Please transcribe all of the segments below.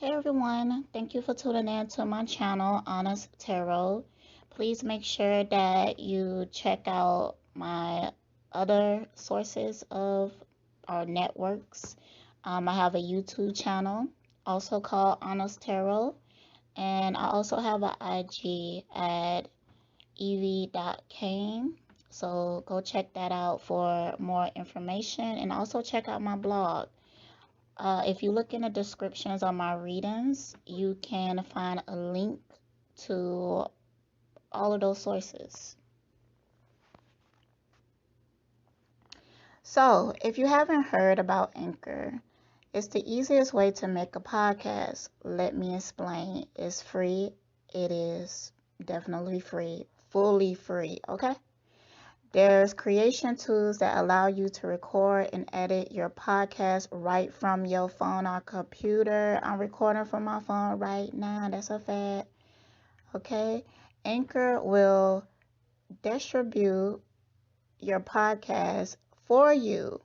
Hey everyone, thank you for tuning in to my channel, Honest Tarot. Please make sure that you check out my other sources of our networks. I have a YouTube channel also called Honest Tarot, and I also have an IG at ev.kane. So go check that out for more information, and also check out my blog. If you look in the descriptions on my readings, you can find a link to all of those sources. So, if you haven't heard about Anchor, it's the easiest way to make a podcast. Let me explain. It's free. It is definitely free, fully free, okay? There's creation tools that allow you to record and edit your podcast right from your phone or computer. I'm recording from my phone right now. That's a fact. Okay. Anchor will distribute your podcast for you.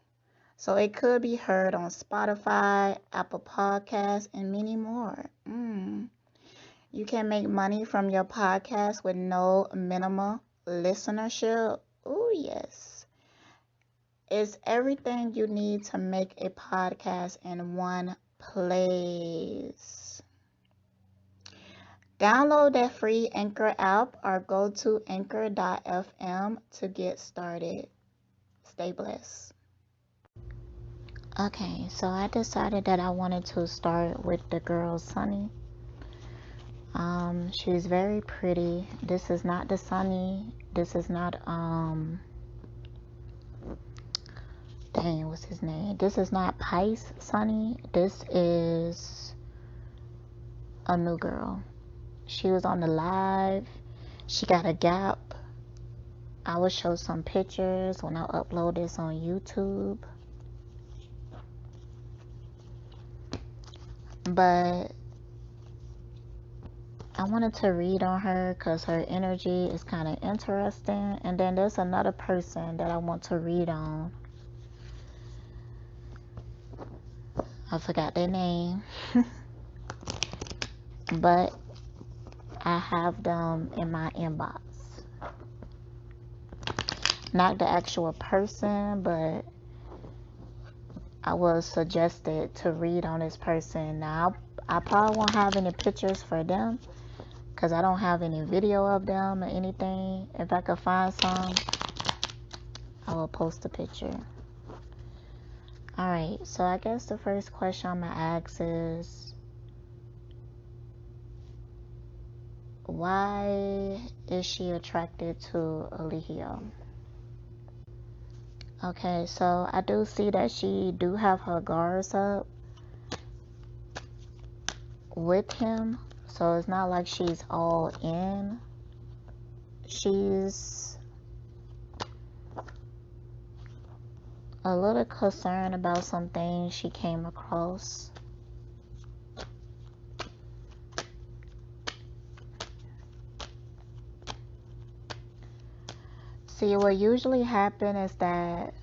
So it could be heard on Spotify, Apple Podcasts, and many more. You can make money from your podcast with no minimum listenership. Oh, yes. It's everything you need to make a podcast in one place. Download that free Anchor app or go to anchor.fm to get started. Stay blessed. Okay, so I decided that I wanted to start with the girl Sunny. She's very pretty. This is not the Sunny. This is not dang, what's his name? This is not Pice Sunny. This is a new girl. She was on the live. She got a gap. I will show some pictures when I upload this on YouTube. But I wanted to read on her because her energy is kind of interesting. And then there's another person that I want to read on. I forgot their name. But I have them in my inbox. Not the actual person, but I was suggested to read on this person. Now, I probably won't have any pictures for them because I don't have any video of them or anything. If I could find some, I will post a picture. Alright, so I guess the first question I'm going to ask is, why is she attracted to Eligio? Okay, so I do see that she do have her guards up with him. So it's not like she's all in. She's a little concerned about some things she came across. See, what usually happens is that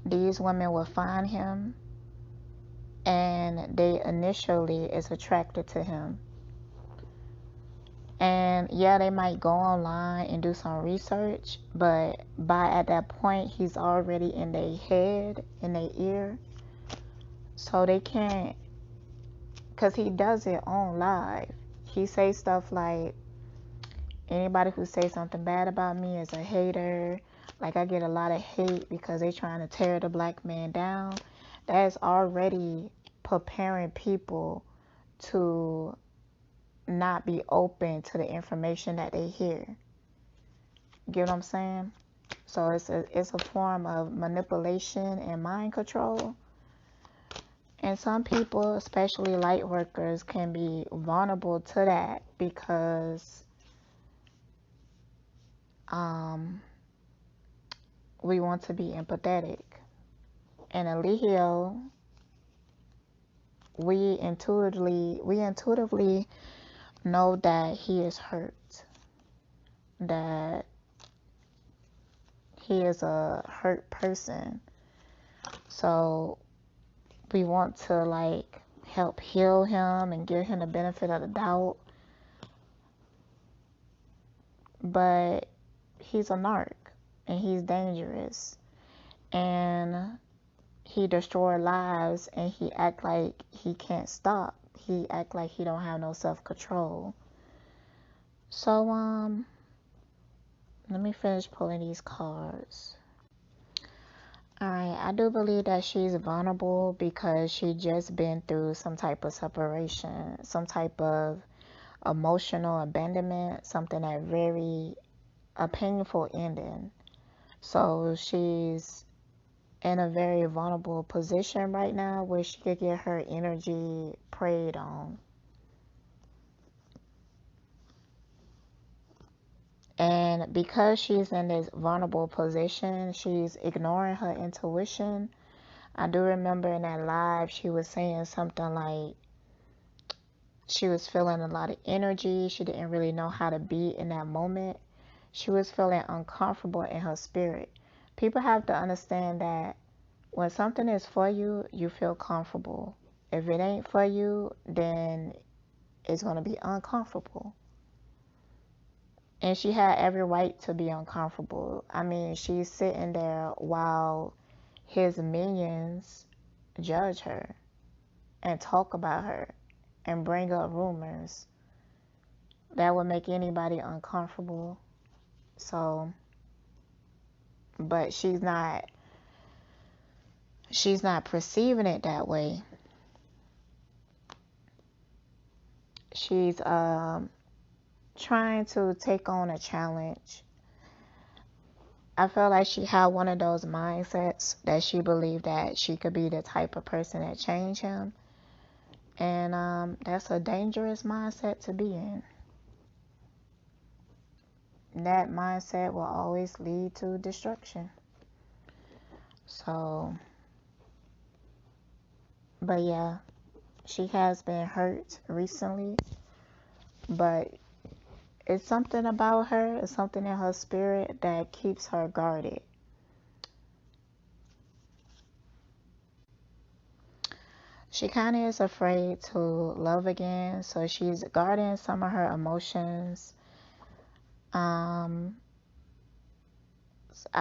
these women will find him and they initially is attracted to him. And yeah, they might go online and do some research, but by at that point, he's already in their head, in their ear. So they can't, because he does it on live. He says stuff like, anybody who says something bad about me is a hater. Like, I get a lot of hate because they trying to tear the black man down. That's already preparing people to not be open to the information that they hear. Get what I'm saying? So it's a form of manipulation and mind control. And some people, especially light workers, can be vulnerable to that because we want to be empathetic. And Eligio, we intuitively know that he is hurt, that he is a hurt person. So we want to like help heal him and give him the benefit of the doubt, but he's a narc and he's dangerous and he destroy lives and he act like he can't stop. He act like he don't have no self-control. So let me finish pulling these cards. Alright, I do believe that she's vulnerable because she just been through some type of separation, some type of emotional abandonment, something that a painful ending. So she's in a very vulnerable position right now where she could get her energy preyed on. And because she's in this vulnerable position, she's ignoring her intuition. I do remember in that live, she was saying something like she was feeling a lot of energy. She didn't really know how to be in that moment. She was feeling uncomfortable in her spirit. People have to understand that when something is for you, you feel comfortable. If it ain't for you, then it's going to be uncomfortable. And she had every right to be uncomfortable. I mean, she's sitting there while his minions judge her and talk about her and bring up rumors that would make anybody uncomfortable. So, but she's not perceiving it that way. She's trying to take on a challenge. I feel like she had one of those mindsets that she believed that she could be the type of person that changed him. And that's a dangerous mindset to be in. That mindset will always lead to destruction. So, but yeah, she has been hurt recently, but it's something about her, it's something in her spirit that keeps her guarded. She kind of is afraid to love again, so she's guarding some of her emotions. I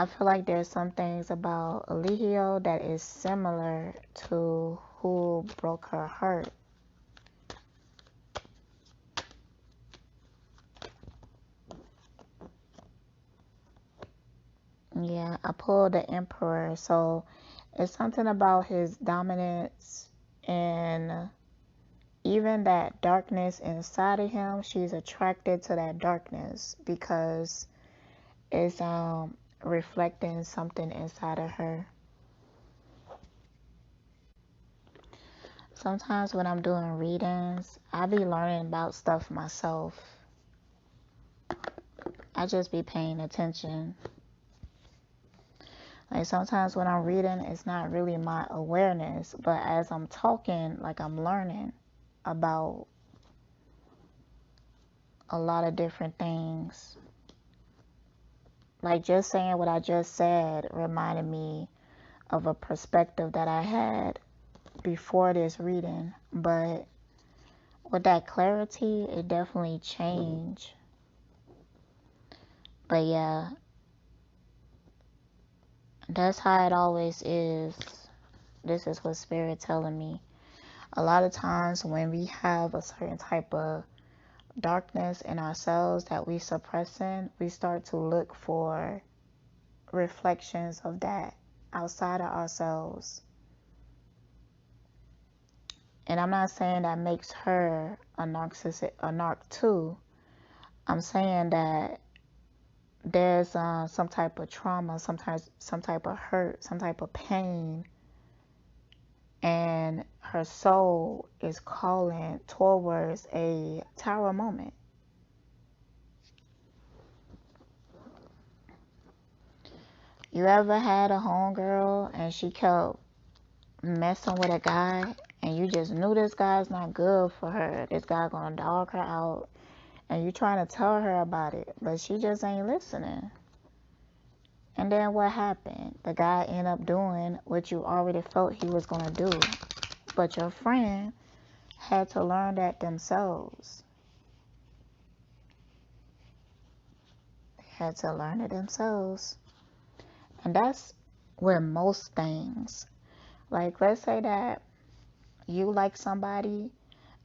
feel like there's some things about Eligio that is similar to who broke her heart. Yeah, I pulled the Emperor, so it's something about his dominance and even that darkness inside of him. She's attracted to that darkness because it's reflecting something inside of her. Sometimes when I'm doing readings, I be learning about stuff myself. I just be paying attention. Like sometimes when I'm reading, it's not really my awareness, but as I'm talking, like I'm learning about a lot of different things. Like just saying what I just said reminded me of a perspective that I had before this reading, but with that clarity, it definitely changed. But yeah, that's how it always is. This is what Spirit telling me. A lot of times when we have a certain type of darkness in ourselves that we suppressing, we start to look for reflections of that outside of ourselves. And I'm not saying that makes her a narc too. I'm saying that there's some type of trauma, sometimes some type of hurt, some type of pain, and her soul is calling towards a tower moment. You ever had a homegirl and she kept messing with a guy and you just knew this guy's not good for her, this guy gonna dog her out, and you trying to tell her about it, but she just ain't listening? And then what happened? The guy ended up doing what you already felt he was gonna do. But your friend had to learn that themselves. Had to learn it themselves. And that's where most things, like let's say that you like somebody,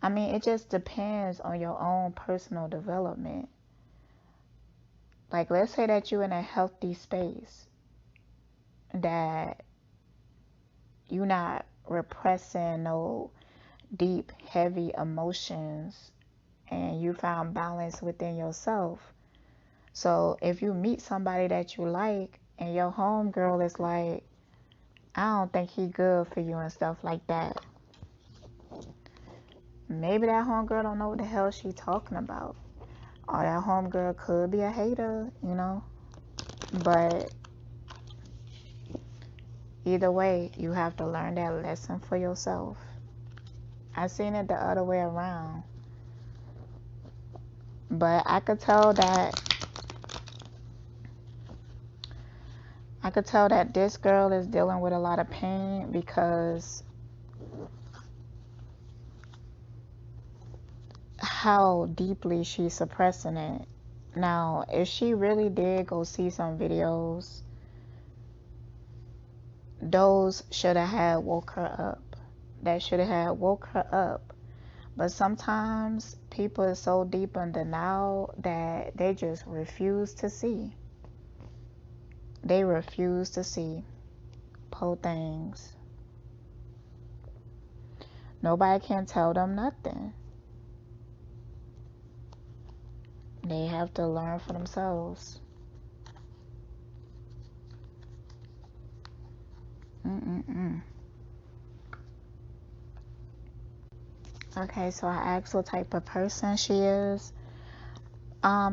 I mean, it just depends on your own personal development. Like, let's say that you're in a healthy space, that you're not repressing no deep, heavy emotions, and you found balance within yourself. So if you meet somebody that you like, and your homegirl is like, I don't think he good for you and stuff like that, maybe that homegirl don't know what the hell she talking about. Or that homegirl could be a hater, you know. But either way, you have to learn that lesson for yourself. I seen it the other way around. But I could tell that this girl is dealing with a lot of pain because how deeply she's suppressing it. Now, if she really did go see some videos, those should have had woke her up. That should have had woke her up. But sometimes people are so deep in denial that they just refuse to see. They refuse to see. Poor things. Nobody can tell them nothing. They have to learn for themselves. Okay, so I asked what type of person she is.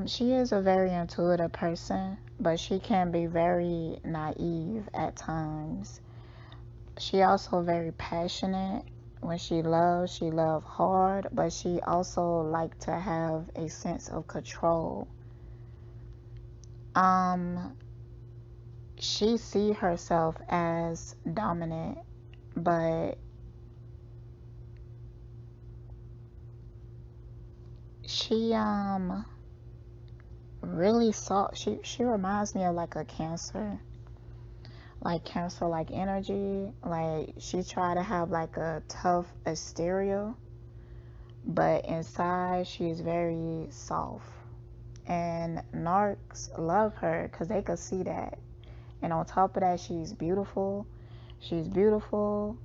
She is a very intuitive person, but she can be very naive at times. She also very passionate. When she loves hard, but she also like to have a sense of control. She see herself as dominant, but she really saw, she reminds me of like a Cancer. Like Cancer, like energy. Like she tried to have like a tough exterior, but inside she's very soft. And narcs love her because they could see that. And on top of that, she's beautiful. She's beautiful.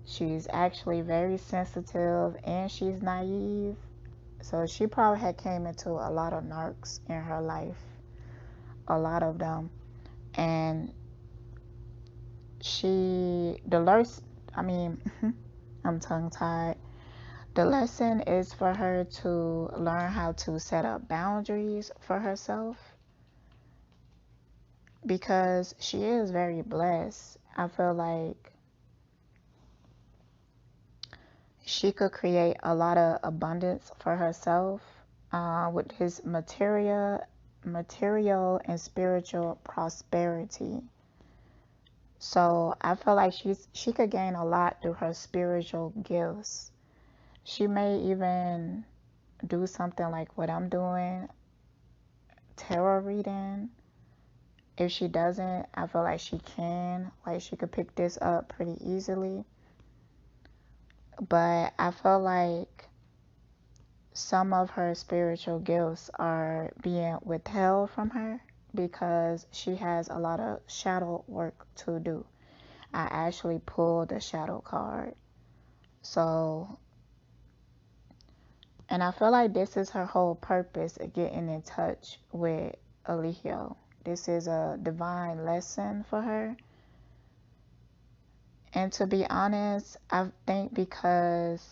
She's actually very sensitive, and she's naive. So she probably had came into a lot of narcs in her life, a lot of them. And I'm tongue tied. The lesson is for her to learn how to set up boundaries for herself, because she is very blessed. I feel like she could create a lot of abundance for herself with his material and spiritual prosperity. So I feel like she could gain a lot through her spiritual gifts. She may even do something like what I'm doing, tarot reading. If she doesn't, I feel like she can. Like she could pick this up pretty easily. But I feel like some of her spiritual gifts are being withheld from her because she has a lot of shadow work to do. I actually pulled the shadow card. So, and I feel like this is her whole purpose of getting in touch with Alihio. This is a divine lesson for her. And to be honest, I think because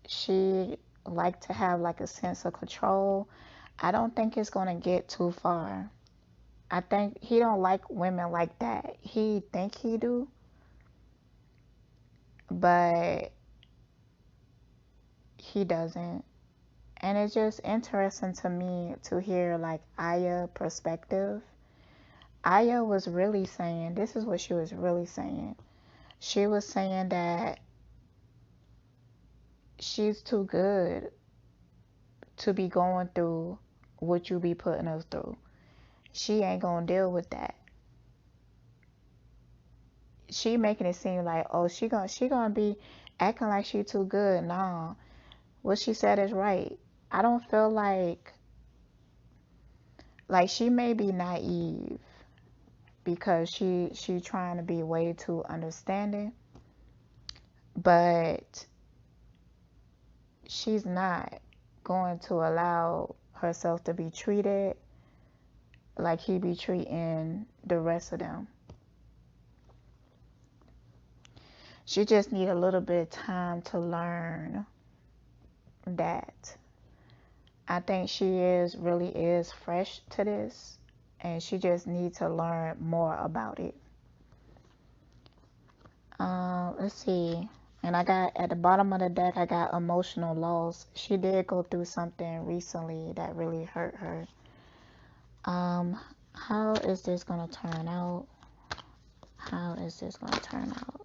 she like to have like a sense of control, I don't think it's gonna get too far. I think he don't like women like that. He think he do, but he doesn't. And it's just interesting to me to hear like Aya perspective. Aya was really saying, this is what she was really saying. She was saying that she's too good to be going through what you be putting us through. She ain't gonna deal with that. She making it seem like, oh, she gonna be acting like she too good. Nah, what she said is right. I don't feel like she may be naive because she trying to be way too understanding, but she's not going to allow herself to be treated like he be treating the rest of them. She just need a little bit of time to learn that. I think she really is fresh to this, and she just needs to learn more about it. Let's see. And I got at the bottom of the deck, I got emotional loss. She did go through something recently that really hurt her. How is this gonna turn out? How is this gonna turn out?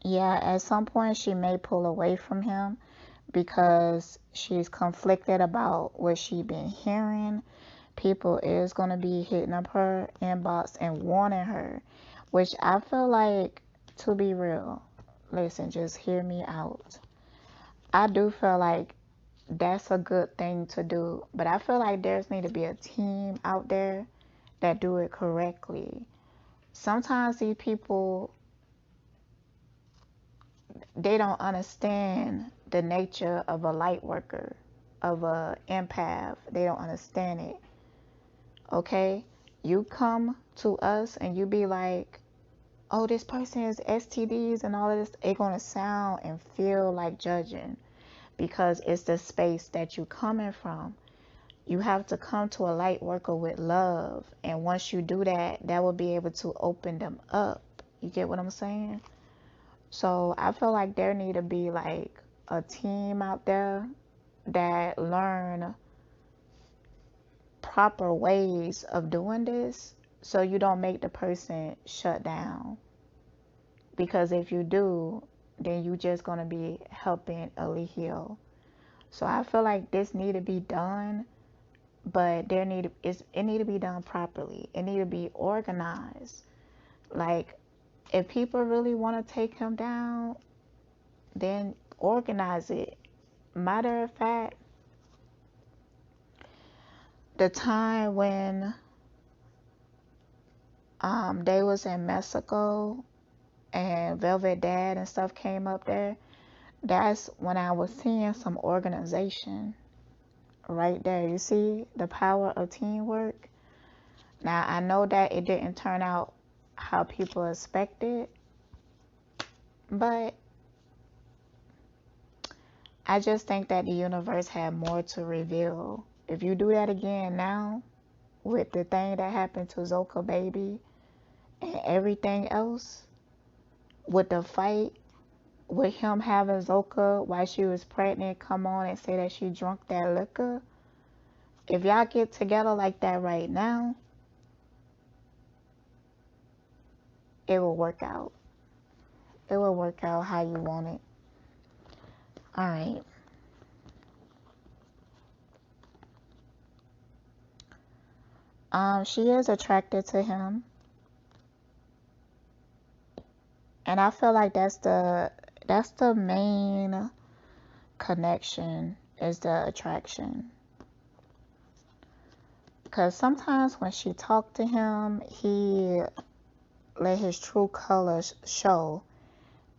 Yeah, at some point she may pull away from him because she's conflicted about what she been hearing. People is gonna be hitting up her inbox and warning her, which I feel like, to be real, listen, just hear me out. I do feel like that's a good thing to do, but I feel like there's need to be a team out there that do it correctly. Sometimes these people, they don't understand the nature of a light worker, of a empath. They don't understand it. Okay? You come to us and you be like, oh, this person is STDs and all of this. It's going to sound and feel like judging because it's the space that you coming from. You have to come to a light worker with love. And once you do that, that will be able to open them up. You get what I'm saying? So I feel like there need to be like a team out there that learn proper ways of doing this so you don't make the person shut down. Because if you do, then you just gonna be helping Ellie heal. So I feel like this need to be done, but it need to be done properly. It need to be organized. Like, if people really want to take him down, then organize it. Matter of fact, the time when they was in Mexico and Velvet Dad and stuff came up there, that's when I was seeing some organization right there. You see the power of teamwork? Now, I know that it didn't turn out how people expected, but I just think that the universe had more to reveal. If you do that again now, with the thing that happened to Zoka Baby and everything else, with the fight, with him having Zoka while she was pregnant come on and say that she drunk that liquor, if y'all get together like that right now, it will work out. It will work out how you want it. All right. She is attracted to him, and I feel like that's the main connection, is the attraction. Because sometimes when she talked to him, he let his true colors show,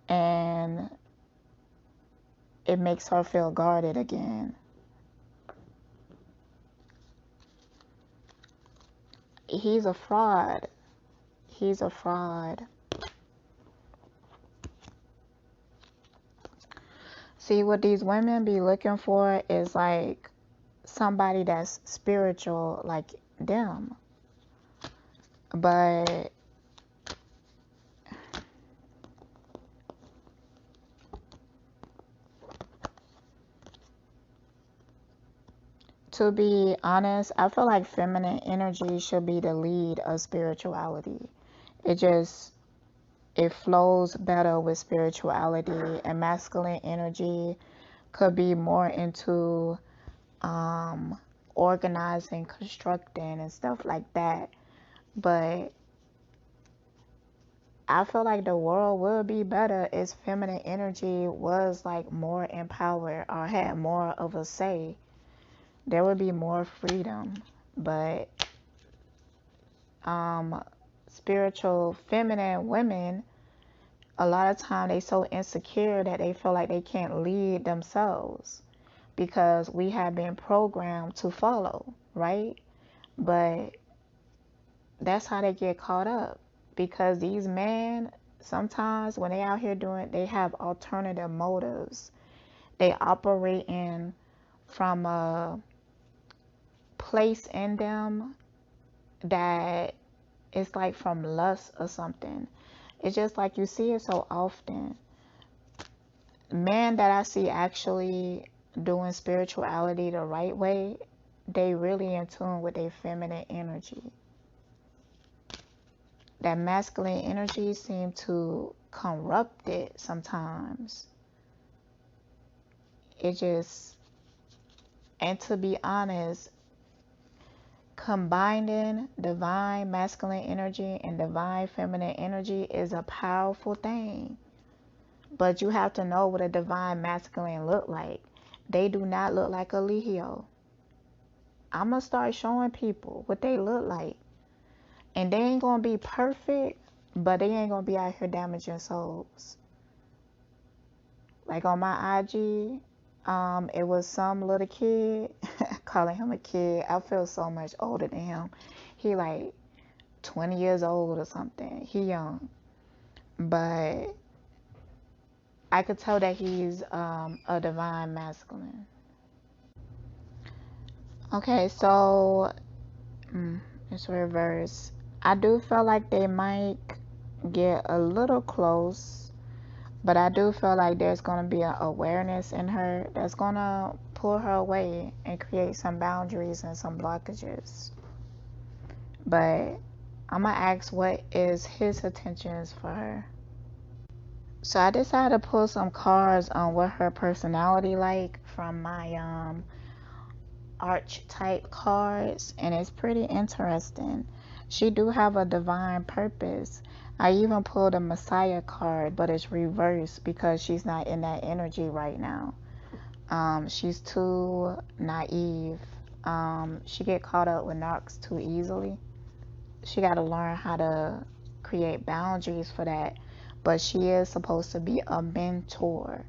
and it makes her feel guarded again. He's a fraud. He's a fraud. See, what these women be looking for is like somebody that's spiritual like them. But To be honest, I feel like feminine energy should be the lead of spirituality. It just it flows better with spirituality, and masculine energy could be more into um organizing, constructing and stuff like that. But I feel like the world would be better if feminine energy was like more empowered or had more of a say. There would be more freedom. But um spiritual feminine women, a lot of time they so insecure that they feel like they can't lead themselves because we have been programmed to follow, right? But that's how they get caught up, because these men sometimes when they out here doing, they have alternative motives. They operate in from a place in them that it's like from lust or something. It's just like you see it so often. Men that I see actually doing spirituality the right way, they really in tune with their feminine energy. That masculine energy seem to corrupt it sometimes. It just, and to be honest, combining divine masculine energy and divine feminine energy is a powerful thing. But you have to know what a divine masculine look like. They do not look like a Leo. I'm going to start showing people what they look like. And they ain't going to be perfect, but they ain't going to be out here damaging souls. Like on my IG, it was some little kid, calling him a kid. I feel so much older than him. He like 20 years old or something. He young. But I could tell that he's a divine masculine. Okay, so it's reverse. I do feel like they might get a little close, but I do feel like there's going to be an awareness in her that's going to pull her away and create some boundaries and some blockages. But I'm going to ask what is his intentions for her. So I decided to pull some cards on what her personality like from my archetype cards, and it's pretty interesting. She do have a divine purpose. I even pulled a Messiah card, but it's reversed because she's not in that energy right now. She's too naive. She get caught up with narcs too easily. She got to learn how to create boundaries for that. But she is supposed to be a mentor.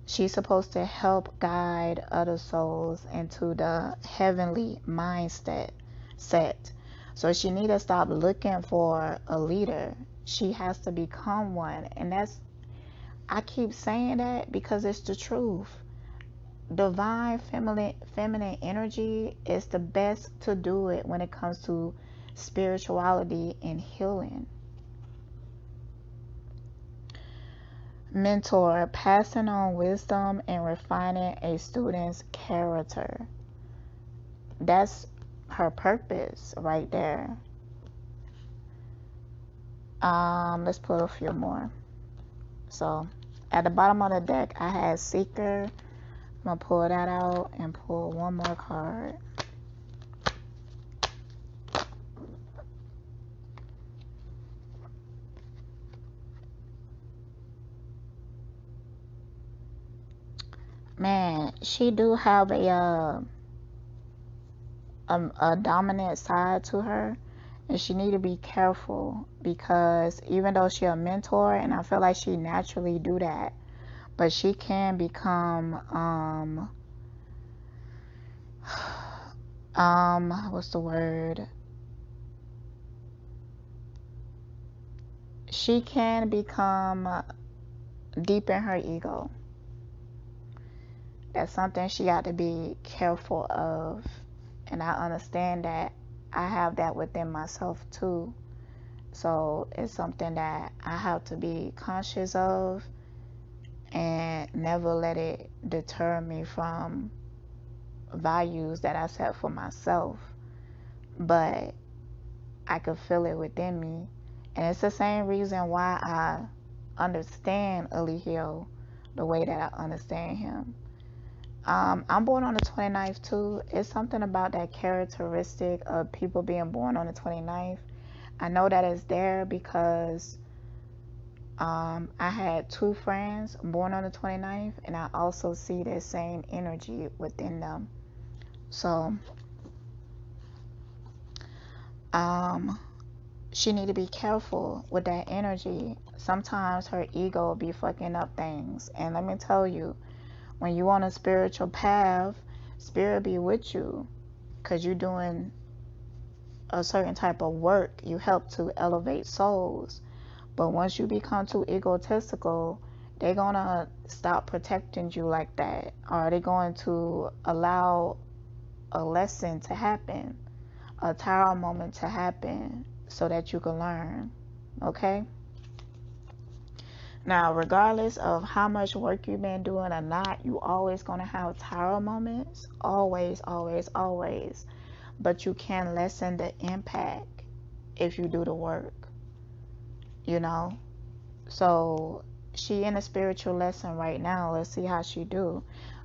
She's supposed to help guide other souls into the heavenly mindset set. So she need to stop looking for a leader. She has to become one. And that's, I keep saying that because it's the truth. Divine feminine energy is the best to do it when it comes to spirituality and healing. Mentor, passing on wisdom and refining a student's character. That's her purpose right there. Let's put a few more. So at the bottom of the deck I had Seeker. I'm gonna pull that out and pull one more card. Man, she do have a dominant side to her, and she need to be careful, because even though she a mentor, and I feel like she naturally do that, but she can become what's the word, she can become deep in her ego. That's something she got to be careful of. And I understand that. I have that within myself too. So it's something that I have to be conscious of and never let it deter me from values that I set for myself, but I could feel it within me. And it's the same reason why I understand Eligio the way that I understand him. I'm born on the 29th too. It's something about that characteristic of people being born on the 29th. I know that it's there because I had two friends born on the 29th, and I also see that same energy within them. So, she need to be careful with that energy. Sometimes her ego be fucking up things. And let me tell you, when you on a spiritual path, spirit be with you because you're doing a certain type of work. You help to elevate souls. But once you become too egotistical, they're gonna stop protecting you like that. Or they're going to allow a lesson to happen, a tarot moment to happen, so that you can learn. Okay? Now, regardless of how much work you've been doing or not, you always gonna have tarot moments. Always, always, always. But you can lessen the impact if you do the work. You know? So she in a spiritual lesson right now. Let's see how she do.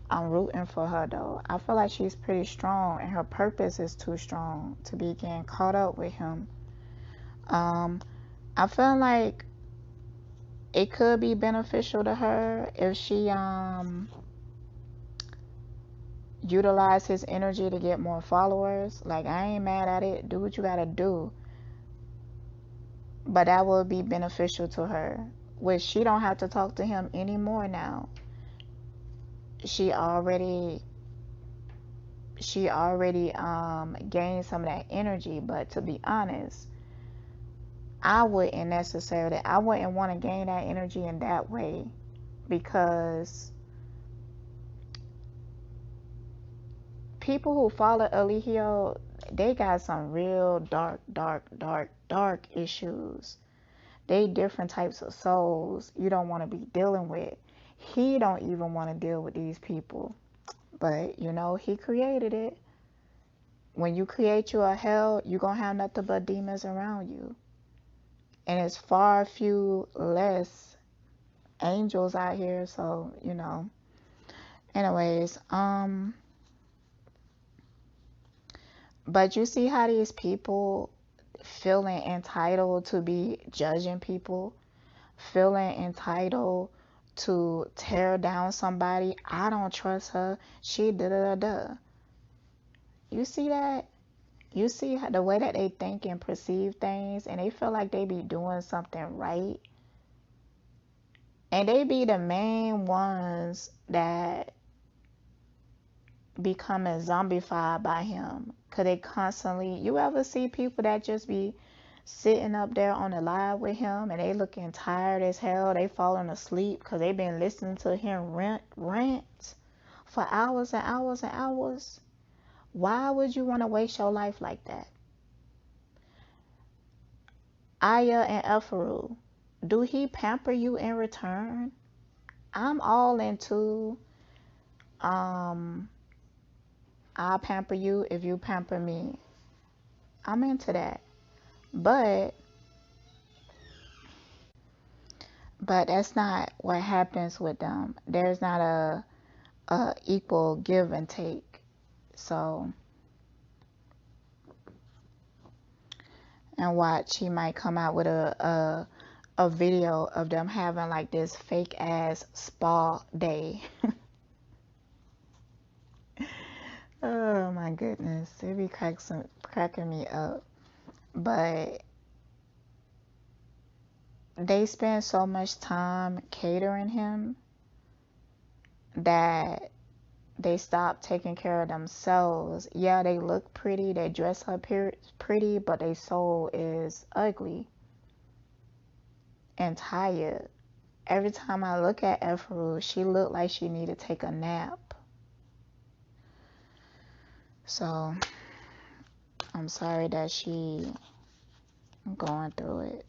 I'm rooting for her though. I feel like she's pretty strong, and her purpose is too strong to be getting caught up with him. I feel like it could be beneficial to her if she utilize his energy to get more followers. Like, I ain't mad at it. Do what you gotta do. But that will be beneficial to her, which she don't have to talk to him anymore now. She already gained some of that energy. But to be honest, I wouldn't want to gain that energy in that way, because people who follow Eligio, they got some real dark issues. They different types of souls you don't want to be dealing with. He don't even want to deal with these people. But, you know, he created it. When you create you a hell, you're going to have nothing but demons around you. And it's far few less angels out here. So, you know. Anyways, but you see how these people feeling entitled to be judging people, feeling entitled to tear down somebody. I don't trust her. She da da da da. You see that? You see how, the way that they think and perceive things, and they feel like they be doing something right. And they be the main ones that becoming zombified by him. Cause they constantly, you ever see people that just be sitting up there on the live with him and they looking tired as hell, they falling asleep because they been listening to him rant for hours and hours and hours? Why would you want to waste your life like that? Aya and Eferu, do he pamper you in return? I'm all into I'll pamper you if you pamper me. I'm into that. But that's not what happens with them. There's not a equal give and take. So, and watch, he might come out with a video of them having like this fake ass spa day. Oh my goodness, it be cracking me up. But they spend so much time catering him that they stop taking care of themselves. Yeah, they look pretty, they dress up here pretty, but their soul is ugly and tired. Every time I look at Eferu, she looked like she needed to take a nap. So I'm sorry that she going through it.